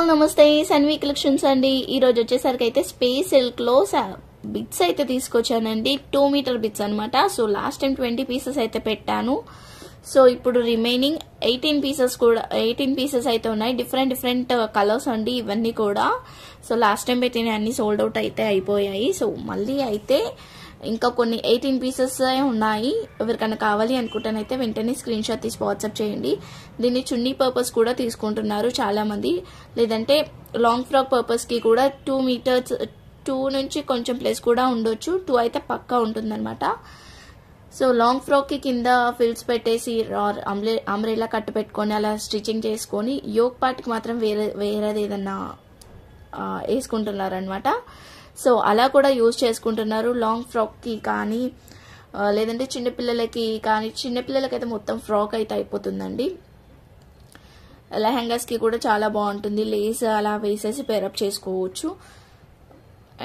నమస్తే సన్వి కలెక్షన్స్ అండి. ఈ రోజు వచ్చేసరికి అయితే స్పేస్ సిల్క్ లో బిట్స్ అయితే తీసుకొచ్చానండి. 2 మీటర్ బిట్స్ అన్నమాట. సో లాస్ట్ టైం 20 పీసెస్ అయితే పెట్టాను. సో ఇప్పుడు రిమైనింగ్ 18 పీసెస్ అయితే ఉన్నాయి. డిఫరెంట్ కలర్స్ అండి ఇవన్నీ కూడా. సో లాస్ట్ టైం పెట్టిన అన్ని సోల్డ్ అవుట్ అయితే అయిపోయాయి. సో మళ్ళీ అయితే ఇంకా కొన్ని 18 పీసెస్ ఉన్నాయి. ఎవరికైనా కావాలి అనుకుంటానైతే వెంటనే స్క్రీన్ షాట్ తీసి వాట్సాప్ చేయండి. దీన్ని చున్నీ పర్పస్ కూడా తీసుకుంటున్నారు చాలా మంది, లేదంటే లాంగ్ ఫ్రాక్ పర్పస్ కి కూడా 2 మీటర్స్ 2 నుంచి కొంచెం ప్లేస్ కూడా ఉండొచ్చు. 2 అయితే పక్కా ఉంటుందన్నమాట. సో లాంగ్ ఫ్రాక్ కి కింద ఫిల్స్ పెట్టేసి అంబ్రెల్లా కట్టు పెట్టుకొని అలా స్టిచ్చింగ్ చేసుకొని యోక్ పార్ట్ కి మాత్రం వేరేది ఏదన్నా వేసుకుంటున్నారు అనమాట. సో అలా కూడా యూజ్ చేసుకుంటున్నారు. లాంగ్ ఫ్రాక్ కి కానీ లేదంటే చిన్నపిల్లలకి కానీ, చిన్నపిల్లలకి అయితే మొత్తం ఫ్రాక్ అయితే అయిపోతుందండి. లెహంగాస్ కి కూడా చాలా బాగుంటుంది. లేస్ అలా వేసేసి పేరప్ చేసుకోవచ్చు.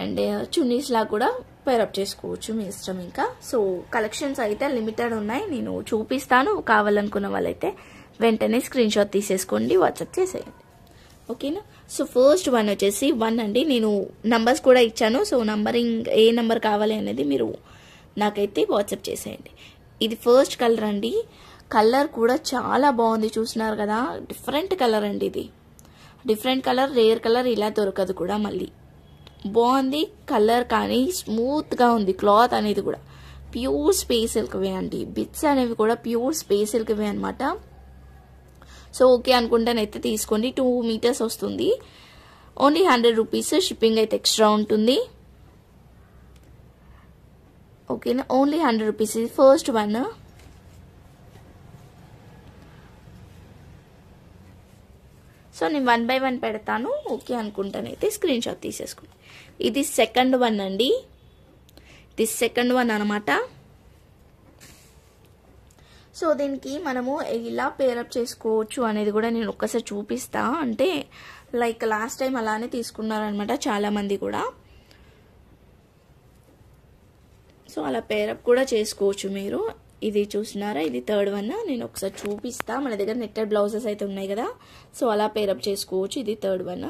అండ్ చున్నీస్ లా కూడా పేరప్ చేసుకోవచ్చు, మీ ఇష్టం. ఇంకా సో కలెక్షన్స్ అయితే లిమిటెడ్ ఉన్నాయి. నేను చూపిస్తాను. కావాలనుకున్న వాళ్ళైతే వెంటనే స్క్రీన్ షాట్ తీసేసుకోండి, వాట్సాప్ చేసేయండి. ఓకేనా. సో ఫస్ట్ వన్ వచ్చేసి 1 అండి. నేను నంబర్స్ కూడా ఇచ్చాను. సో నంబరింగ్ ఏ నంబర్ కావాలి అనేది మీరు నాకైతే వాట్సాప్ చేసేయండి. ఇది ఫస్ట్ కలర్ అండి. కలర్ కూడా చాలా బాగుంది, చూస్తున్నారు కదా. డిఫరెంట్ కలర్ అండి ఇది. డిఫరెంట్ కలర్, రేర్ కలర్ ఇలా దొరకదు కూడా. మళ్ళీ బాగుంది కలర్, కానీ స్మూత్ గా ఉంది. క్లాత్ అనేది కూడా ప్యూర్ స్పేస్ సిల్క్ వే అండి. బిట్స్ అనేవి కూడా ప్యూర్ స్పేస్ సిల్క్ వే అనమాట. సో ఓకే అనుకుంటానైతే తీసుకోండి. 2 మీటర్స్ వస్తుంది. Only 100 rupees. షిప్పింగ్ అయితే ఎక్స్ట్రా ఉంటుంది. ఓకేనా, ఓన్లీ 100 రూపీస్. ఇది ఫస్ట్ వన్. సో నేను 1 by 1 పెడతాను. ఓకే అనుకుంటానైతే స్క్రీన్ షాట్ తీసేసుకోండి. ఇది సెకండ్ వన్ అండి. ఇది సెకండ్ వన్ అనమాట. సో దీనికి మనము ఇలా పేరప్ చేసుకోవచ్చు అనేది కూడా నేను ఒక్కసారి చూపిస్తా. అంటే లైక్ లాస్ట్ టైం అలానే తీసుకున్నారనమాట చాలా మంది కూడా. సో అలా పేరప్ కూడా చేసుకోవచ్చు మీరు. ఇది చూసినారా, ఇది థర్డ్ వన్. నేను ఒకసారి చూపిస్తా. మన దగ్గర నెట్టెడ్ బ్లౌజెస్ అయితే ఉన్నాయి కదా, సో అలా పేరప్ చేసుకోవచ్చు. ఇది థర్డ్ వన్.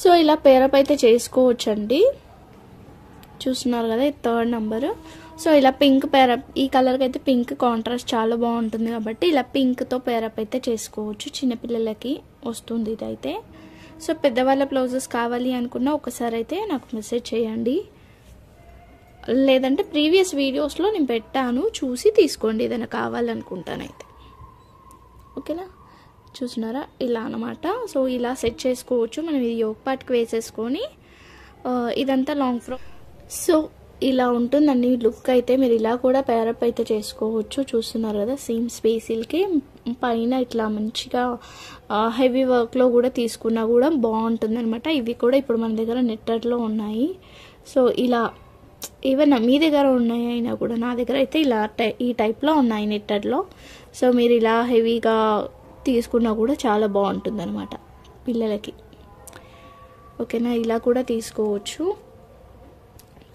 సో ఇలా పేరప్ అయితే చేసుకోవచ్చు అండి. చూస్తున్నారు కదా, ఇది థర్డ్ నంబర్. సో ఇలా పింక్ పేరప్, ఈ కలర్కి అయితే పింక్ కాంట్రాస్ట్ చాలా బాగుంటుంది కాబట్టి ఇలా పింక్తో పేరప్ అయితే చేసుకోవచ్చు. చిన్నపిల్లలకి వస్తుంది ఇదైతే. సో పెద్దవాళ్ళ బ్లౌజెస్ కావాలి అనుకున్నా ఒకసారి అయితే నాకు మెసేజ్ చేయండి, లేదంటే ప్రీవియస్ వీడియోస్లో నేను పెట్టాను, చూసి తీసుకోండి ఏదైనా కావాలనుకుంటానైతే. ఓకేనా, చూసినారా ఇలా అనమాట. సో ఇలా సెట్ చేసుకోవచ్చు మనం. ఇది యోక్ పార్ట్కి వేసేసుకొని ఇదంతా లాంగ్ ఫ్రాక్. సో ఇలా ఉంటుందండి లుక్ అయితే. మీరు ఇలా కూడా పేరప్ అయితే చేసుకోవచ్చు. చూస్తున్నారు కదా, సేమ్ స్పేసిల్కి పైన ఇట్లా మంచిగా హెవీ వర్క్లో కూడా తీసుకున్నా కూడా బాగుంటుంది అనమాట. ఇవి కూడా ఇప్పుడు మన దగ్గర నెట్టెడ్లో ఉన్నాయి. సో ఇలా ఈవెన్ మీ దగ్గర ఉన్నాయి అయినా కూడా, నా దగ్గర అయితే ఇలా ఈ టైప్లో ఉన్నాయి నెట్టెడ్లో. సో మీరు ఇలా హెవీగా తీసుకున్నా కూడా చాలా బాగుంటుంది అనమాట పిల్లలకి. ఓకేనా, ఇలా కూడా తీసుకోవచ్చు.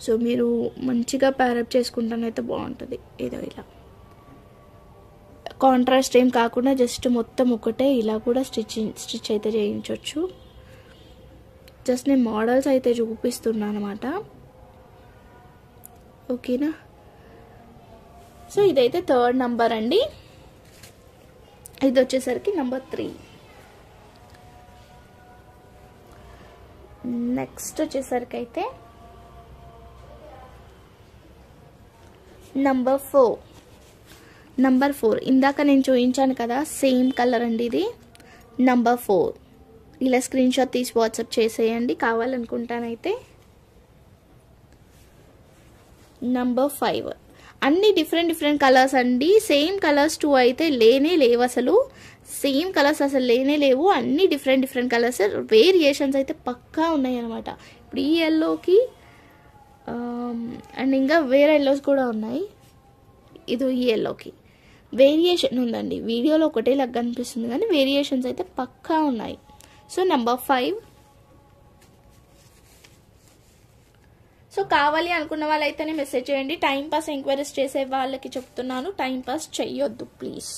సో మీరు మంచిగా పేరప్ చేసుకుంటానైతే బాగుంటుంది. ఏదో ఇలా కాంట్రాస్ట్ ఏం కాకుండా జస్ట్ మొత్తం ఒకటే ఇలా కూడా స్టిచ్ అయితే చేయించవచ్చు. జస్ట్ నేను మోడల్స్ అయితే చూపిస్తున్నాను అనమాట. ఓకేనా. సో ఇదైతే థర్డ్ నంబర్ అండి. ఇది వచ్చేసరికి నంబర్ 3. నెక్స్ట్ వచ్చేసరికి అయితే నంబర్ 4. ఇందాక నేను చూపించాను కదా, సేమ్ కలర్ అండి ఇది. నంబర్ 4. ఇలా స్క్రీన్ షాట్ తీసి వాట్సాప్ చేసేయండి కావాలనుకుంటానైతే. నంబర్ 5. అన్ని డిఫరెంట్ కలర్స్ అండి. సేమ్ కలర్స్ 2 అయితే లేవు అసలు. సేమ్ కలర్స్ అసలు లేవు. అన్ని డిఫరెంట్ కలర్స్. వేరియేషన్స్ అయితే పక్కా ఉన్నాయి అనమాట. ఇప్పుడు ఈ ఎల్లోకి అండ్ ఇంకా వేరే ఎల్లోస్ కూడా ఉన్నాయి. ఇది ఈ ఎల్లోకి వేరియేషన్ ఉందండి. వీడియోలో ఒకటే లాగా కనిపిస్తుంది కానీ వేరియేషన్స్ అయితే పక్కా ఉన్నాయి. So number 5. సో కావాలి అనుకున్న వాళ్ళైతేనే మెసేజ్ చేయండి. టైం పాస్ ఎంక్వైరీస్ చేసే వాళ్ళకి చెప్తున్నాను, టైం పాస్ చెయ్యొద్దు ప్లీజ్.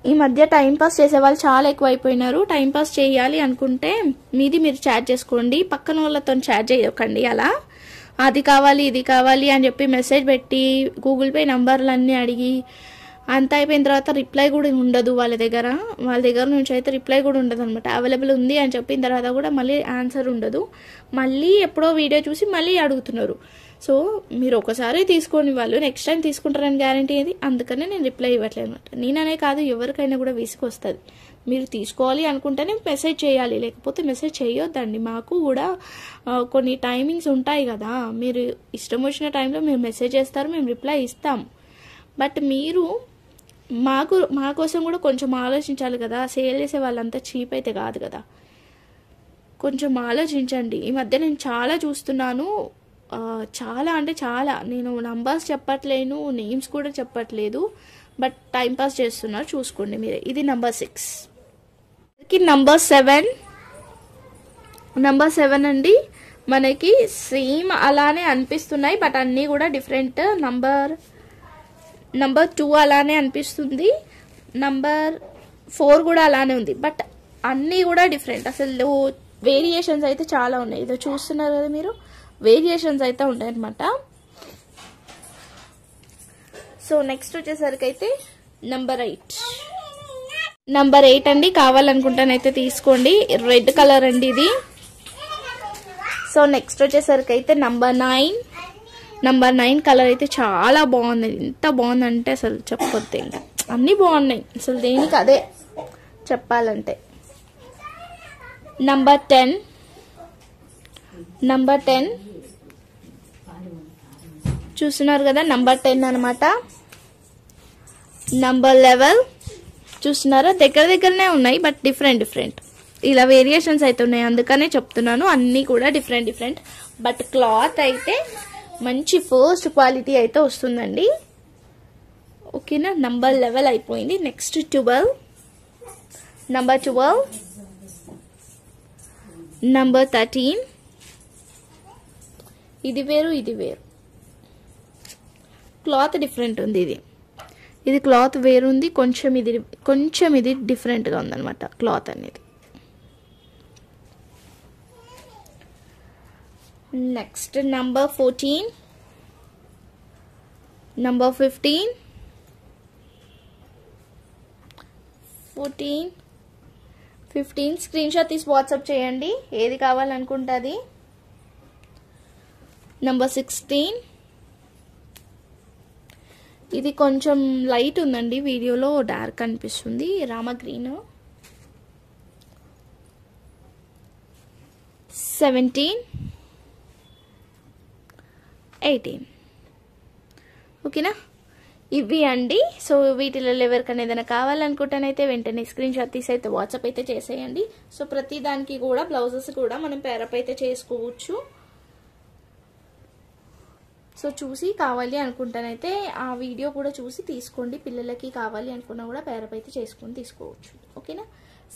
ఈ మధ్య టైం పాస్ చేసే వాళ్ళు చాలా ఎక్కువ అయిపోయినారు. టైం పాస్ చేయాలి అనుకుంటే మీది మీరు చాట్ చేసుకోండి, పక్కన వాళ్ళతో చాట్ చేయకండి. అలా అది కావాలి ఇది కావాలి అని చెప్పి మెసేజ్ పెట్టి గూగుల్ పే నంబర్లన్నీ అడిగి అంత అయిపోయిన తర్వాత రిప్లై కూడా ఉండదు వాళ్ళ దగ్గర నుంచి అయితే రిప్లై కూడా ఉండదు అనమాట. అవైలబుల్ ఉంది అని చెప్పిన తర్వాత కూడా మళ్ళీ ఆన్సర్ ఉండదు. మళ్ళీ ఎప్పుడో వీడియో చూసి మళ్ళీ అడుగుతున్నారు. సో మీరు ఒకసారి తీసుకోండి, వాళ్ళు నెక్స్ట్ టైం తీసుకుంటారని గ్యారంటీ ఏది. అందుకనే నేను రిప్లై ఇవ్వట్లేదు అనమాట. నేననే కాదు, ఎవరికైనా కూడా విసుకొస్తుంది. మీరు తీసుకోవాలి అనుకుంటేనే మెసేజ్ చేయాలి, లేకపోతే మెసేజ్ చేయొద్దండి. మాకు కూడా కొన్ని టైమింగ్స్ ఉంటాయి కదా, మీరు ఇష్టం వచ్చిన టైంలో మీరు మెసేజ్ చేస్తారు, మేము రిప్లై ఇస్తాం. బట్ మీరు మా కోసం కూడా కొంచెం ఆలోచించాలి కదా. సేల్ చేసే వాళ్ళంతా చీప్ అయితే కాదు కదా, కొంచెం ఆలోచించండి. ఈ మధ్య నేను చాలా చూస్తున్నాను, చాలా అంటే చాలా. నేను నంబర్స్ చెప్పట్లేను, నేమ్స్ కూడా చెప్పట్లేదు, బట్ టైంపాస్ చేస్తున్నారు, చూసుకోండి మీరే. ఇది నంబర్ 6. నంబర్ 7 అండి. మనకి సేమ్ అలానే అనిపిస్తున్నాయి, బట్ అన్నీ కూడా డిఫరెంట్. నంబర్ 2 అలానే అనిపిస్తుంది, నంబర్ 4 కూడా అలానే ఉంది, బట్ అన్నీ కూడా డిఫరెంట్. అసలు వేరియేషన్స్ అయితే చాలా ఉన్నాయి. ఇదో చూస్తున్నారు కదా మీరు, వేరియేషన్స్ అయితే ఉంటాయి అనమాట. సో నెక్స్ట్ వచ్చేసరికి అయితే నంబర్ 8 అండి. కావాలనుకుంటానైతే తీసుకోండి, రెడ్ కలర్ అండి ఇది. సో నెక్స్ట్ వచ్చేసరికి అయితే నంబర్ 9 కలర్ అయితే చాలా బాగుంది. ఎంత బాగుందంటే అసలు చెప్పొద్దు, ఇంకా అన్నీ బాగున్నాయి, అసలు దేనికి అదే చెప్పాలంటే. నంబర్ 10 చూస్తున్నారు కదా, నంబర్ 10 అనమాట. నంబర్ 11 చూస్తున్నారా, దగ్గరనే ఉన్నాయి, బట్ డిఫరెంట్ ఇలా వేరియేషన్స్ అయితే ఉన్నాయి. అందుకనే చెప్తున్నాను, అన్నీ కూడా డిఫరెంట్. బట్ క్లాత్ అయితే మంచి ఫస్ట్ క్వాలిటీ అయితే వస్తుందండి. ఓకేనా, నంబర్ 11 అయిపోయింది. Next 12, number 13. ఇది వేరు క్లాత్ డిఫరెంట్ ఉంది. ఇది క్లాత్ వేరుంది, కొంచెం ఇది డిఫరెంట్గా ఉందన్నమాట క్లాత్ అనేది. Next number 14, number 15, 15 screen shot తీసి వాట్సాప్ చేయండి, ఏది కావాలనుకుంటుంది. నంబర్ 16, ఇది కొంచెం లైట్ ఉందండి, వీడియోలో డార్క్ అనిపిస్తుంది, రామ గ్రీన్. 17, 18. ఓకేనా, ఇవి అండి. సో వీటిలో ఎవరికైనా ఏదైనా కావాలనుకుంటానైతే వెంటనే స్క్రీన్ షాట్ తీసి అయితే వాట్సాప్ అయితే చేసేయండి. సో ప్రతి దానికి కూడా బ్లౌజెస్ కూడా మనం పేరప్ అయితే చేసుకోవచ్చు. సో చూసి కావాలి అనుకుంటానైతే ఆ వీడియో కూడా చూసి తీసుకోండి. పిల్లలకి కావాలి అనుకున్నా కూడా పేరప్ అయితే చేసుకొని తీసుకోవచ్చు. ఓకేనా,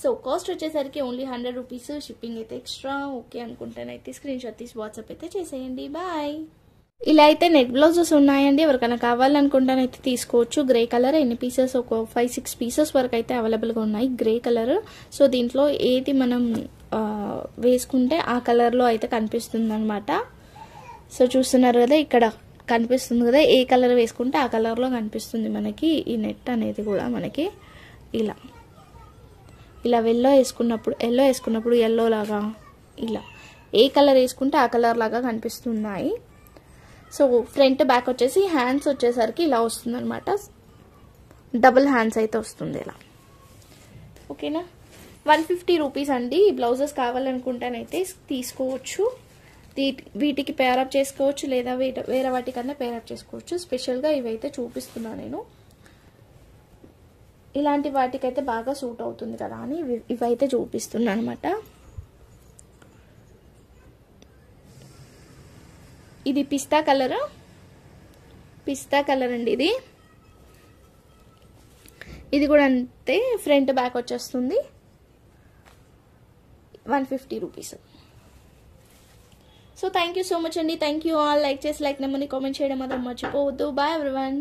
సో కాస్ట్ వచ్చేసరికి ఓన్లీ 100 రూపీస్, షిప్పింగ్ అయితే ఎక్స్ట్రా. ఓకే అనుకుంటానైతే స్క్రీన్ షాట్ తీసి వాట్సాప్ అయితే చేసేయండి. బాయ్. ఇలా అయితే నెట్ బ్లౌజెస్ ఉన్నాయండి, ఎవరికైనా కావాలనుకుంటానైతే తీసుకోవచ్చు. గ్రే కలర్ ఎన్ని పీసెస్, ఒక 5-6 పీసెస్ వరకు అయితే అవైలబుల్గా ఉన్నాయి, గ్రే కలర్. సో దీంట్లో ఏది మనం వేసుకుంటే ఆ కలర్లో అయితే కనిపిస్తుంది అనమాట. సో చూస్తున్నారు కదా, ఇక్కడ కనిపిస్తుంది కదా, ఏ కలర్ వేసుకుంటే ఆ కలర్లో కనిపిస్తుంది మనకి ఈ నెట్ అనేది కూడా. మనకి ఇలా ఎల్లో వేసుకున్నప్పుడు ఎల్లో లాగా, ఇలా ఏ కలర్ వేసుకుంటే ఆ కలర్ లాగా కనిపిస్తున్నాయి. సో ఫ్రంట్ బ్యాక్ వచ్చేసి హ్యాండ్స్ వచ్చేసరికి ఇలా వస్తుంది అనమాట, డబుల్ హ్యాండ్స్ అయితే వస్తుంది ఇలా. ఓకేనా, 150 రూపీస్ అండి. బ్లౌజెస్ కావాలనుకుంటానైతే తీసుకోవచ్చు, వీటికి పేరప్ చేసుకోవచ్చు, లేదా వేరే వాటికన్నా పేరప్ చేసుకోవచ్చు. స్పెషల్గా ఇవైతే చూపిస్తున్నా నేను, ఇలాంటి వాటికైతే బాగా సూట్ అవుతుంది కదా అని ఇవైతే చూపిస్తున్నా అనమాట. ఇది పిస్తా కలర్ అండి. ఇది కూడా అంతే, ఫ్రంట్ బ్యాక్ వచ్చేస్తుంది. 150 rupees. So thank you so much అండి. Thank you all. లైక్ చేసి లైక్ నెంబర్ని కామెంట్ చేయడం మాత్రం మర్చిపోవద్దు. Bye everyone.